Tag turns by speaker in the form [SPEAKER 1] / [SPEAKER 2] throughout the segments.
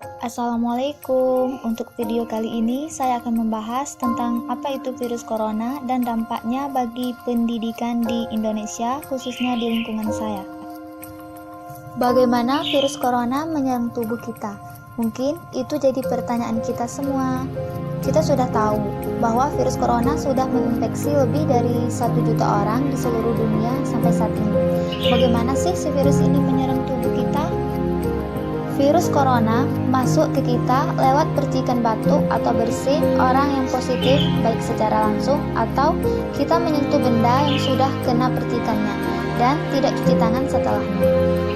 [SPEAKER 1] Assalamualaikum. Untuk video kali ini saya akan membahas tentang apa itu virus corona dan dampaknya bagi pendidikan di Indonesia, khususnya di lingkungan saya. Bagaimana virus corona menyerang tubuh kita? Mungkin itu jadi pertanyaan kita semua. Kita sudah tahu bahwa virus corona sudah menginfeksi lebih dari 1 juta orang di seluruh dunia sampai saat ini. Bagaimana sih si virus ini menyerang tubuh kita? Virus corona masuk ke kita lewat percikan batuk atau bersin orang yang positif, baik secara langsung atau kita menyentuh benda yang sudah kena percikannya dan tidak cuci tangan setelahnya.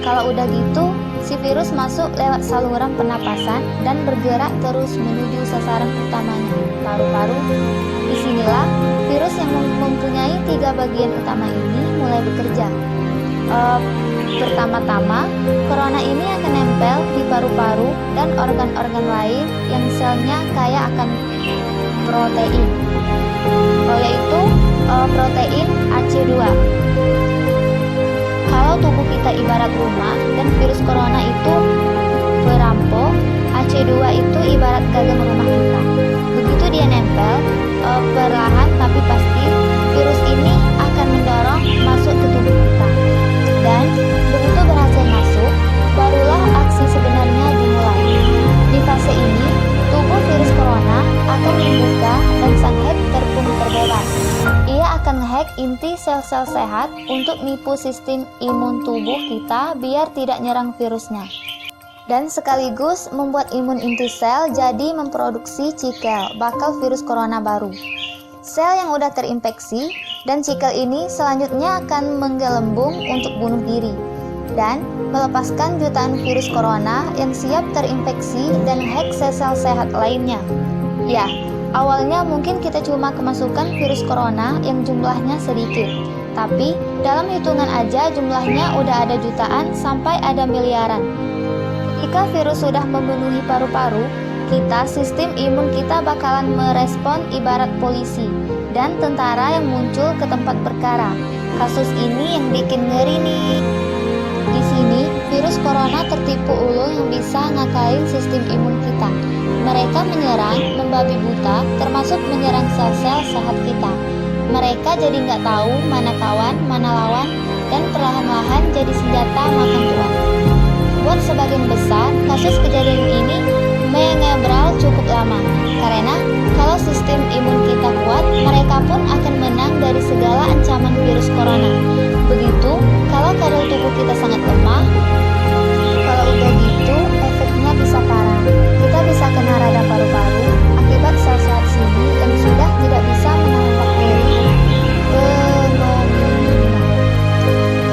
[SPEAKER 1] Kalau udah gitu, si virus masuk lewat saluran pernapasan dan bergerak terus menuju sasaran utamanya, paru-paru. Disinilah virus yang mempunyai 3 bagian utama ini mulai bekerja. Pertama-tama, corona ini akan nempel di paru-paru dan organ-organ lain yang selnya kaya akan protein, yaitu protein AC2. Kalau tubuh kita ibarat rumah dan virus corona itu perampok, AC2 itu ibarat gagah rumah kita. Begitu dia nempel, perlahan tapi pasti virus ini akan mendorong masuk ke tubuh kita. Dan begitu berhasil masuk, barulah aksi sebenarnya dimulai. Di fase ini, tubuh virus corona akan membuka dan sang hack terbebas. Ia akan ngehack inti sel-sel sehat untuk nipu sistem imun tubuh kita biar tidak nyerang virusnya. Dan sekaligus membuat imun inti sel jadi memproduksi cikel bakal virus corona baru. Sel yang udah terinfeksi dan cikel ini selanjutnya akan menggelembung untuk bunuh diri dan melepaskan jutaan virus corona yang siap terinfeksi dan hack sel-sel sehat lainnya. Ya, awalnya mungkin kita cuma kemasukan virus corona yang jumlahnya sedikit, tapi dalam hitungan aja jumlahnya udah ada jutaan sampai ada miliaran. Jika virus sudah memenuhi paru-paru, sistem imun kita bakalan merespon ibarat polisi dan tentara yang muncul ke tempat perkara. Kasus ini yang bikin ngeri nih. Di sini, virus corona tertipu ulung yang bisa ngakalin sistem imun kita. Mereka menyerang, membabi buta, termasuk menyerang sel-sel sehat kita. Mereka jadi nggak tahu mana kawan, mana lawan, dan perlahan-lahan jadi senjata makan tuan. Buat sebagian besar, kasus kejadian ini mengebral cukup lama, karena kalau sistem imun kita kuat, mereka pun akan menang dari segala ancaman virus corona. Begitu, kalau kadar tubuh kita sangat lemah, kalau udah gitu, efeknya bisa parah. Kita bisa kena radang paru-paru akibat sel sehat sini yang sudah tidak bisa menahan bakteri pneumonia.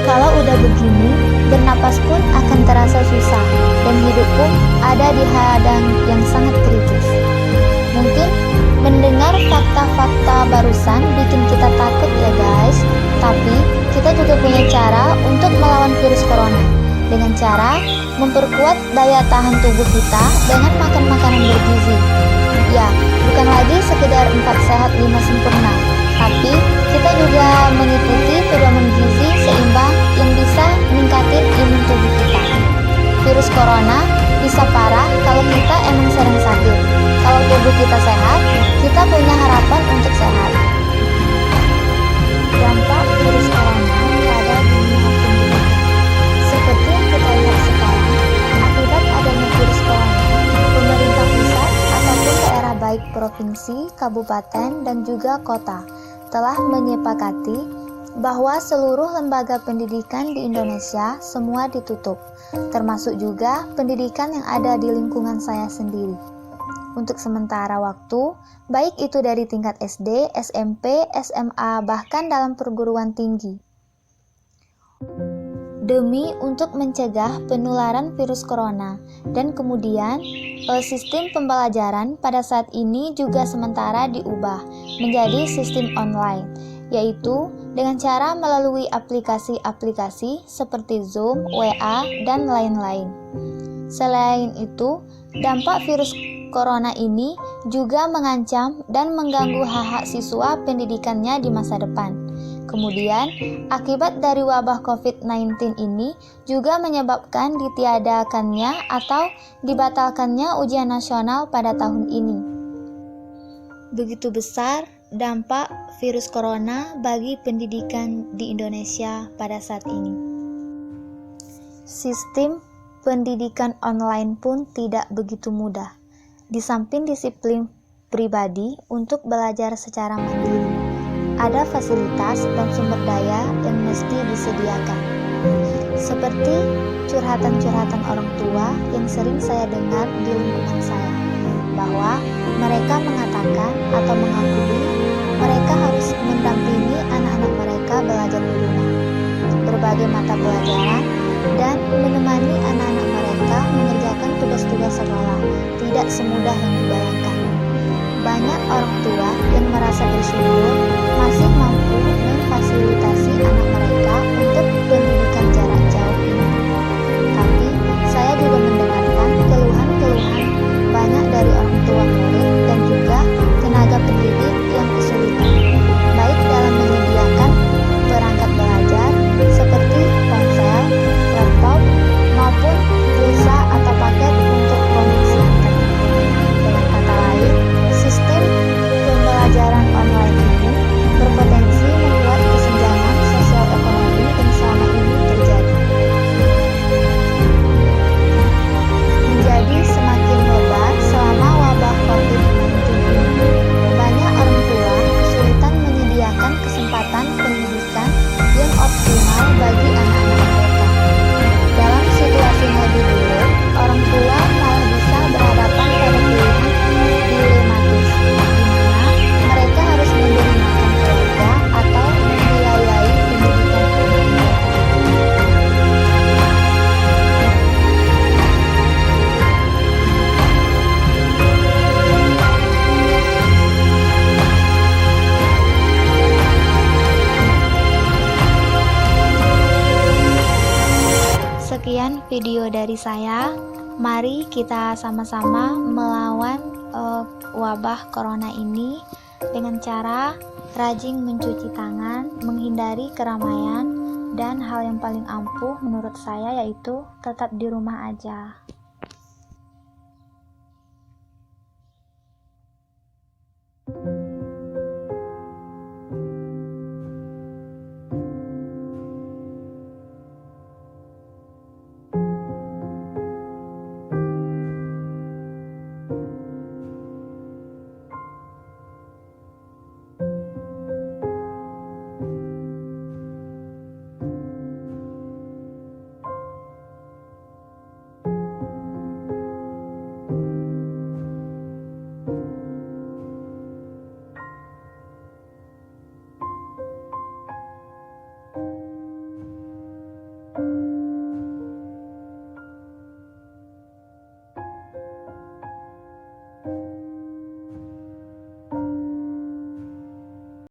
[SPEAKER 1] Kalau udah begini, bernapas pun akan terasa susah dan hidup pun ada di hadang yang sangat kritis. Mungkin mendengar fakta-fakta barusan bikin kita takut ya guys, tapi kita juga punya cara untuk melawan virus corona dengan cara memperkuat daya tahan tubuh kita dengan makan makanan bergizi. Ya, bukan lagi sekedar 4 sehat 5 sempurna, tapi kita juga mengikuti pedoman gizi seimbang yang bisa meningkatkan imun tubuh kita. Virus corona bisa parah kalau kita emang sering sakit. Kalau tubuh kita sehat, kita punya harapan untuk sehat. Dampak virus corona pada dunia pendidikan. Seperti yang kita lihat sekarang, akibat adanya virus corona, pemerintah pusat ataupun daerah baik provinsi, kabupaten, dan juga kota telah menyepakati bahwa seluruh lembaga pendidikan di Indonesia semua ditutup, termasuk juga pendidikan yang ada di lingkungan saya sendiri. Untuk sementara waktu, baik itu dari tingkat SD, SMP, SMA, bahkan dalam perguruan tinggi. Demi untuk mencegah penularan virus corona dan kemudian sistem pembelajaran pada saat ini juga sementara diubah menjadi sistem online, yaitu dengan cara melalui aplikasi-aplikasi seperti Zoom, WA, dan lain-lain. Selain itu, dampak virus corona ini juga mengancam dan mengganggu hak-hak siswa pendidikannya di masa depan. Kemudian, akibat dari wabah COVID-19 ini juga menyebabkan ditiadakannya atau dibatalkannya ujian nasional pada tahun ini. Begitu besar dampak virus corona bagi pendidikan di Indonesia pada saat ini. Sistem pendidikan online pun tidak begitu mudah. Di samping disiplin pribadi untuk belajar secara mandiri, ada fasilitas dan sumber daya yang mesti disediakan. Seperti curhatan-curhatan orang tua yang sering saya dengar di lingkungan saya, bahwa mereka mengatakan atau mengakui mereka harus mendampingi anak-anak mereka belajar di rumah, berbagai mata pelajaran, dan menemani anak-anak mereka mengerjakan tugas-tugas sekolah tidak semudah yang dibayangkan. Banyak orang tua yang merasa bersyukur masih mampu memfasilitasi anak mereka untuk pendidikan jarak jauh ini. Tapi saya juga mendengarkan keluhan-keluhan banyak dari orang tua murid dan juga tenaga pendidik yang kesulitan, baik dalam menyediakan perangkat belajar seperti ponsel, laptop, maupun pulsa atau paket untuk koneksi internet. Dengan kata lain, sistem pembelajaran online ini berpotensi membuat kesenjangan sosial ekonomi yang selama ini terjadi menjadi semakin lebar selama wabah COVID-19 ini. Banyak orang tua kesulitan menyediakan kesempatan pendidikan yang optimal bagi anak-anak mereka. Dalam situasi yang lebih buruk, orang tua malah bisa berhadapan pada pilihan dilematis, di mana mereka harus memberi makan keluarga atau membiayai pendidikan anak mereka. Sekian video dari saya. Mari kita sama-sama melawan wabah corona ini dengan cara rajin mencuci tangan, menghindari keramaian, dan hal yang paling ampuh menurut saya yaitu tetap di rumah aja.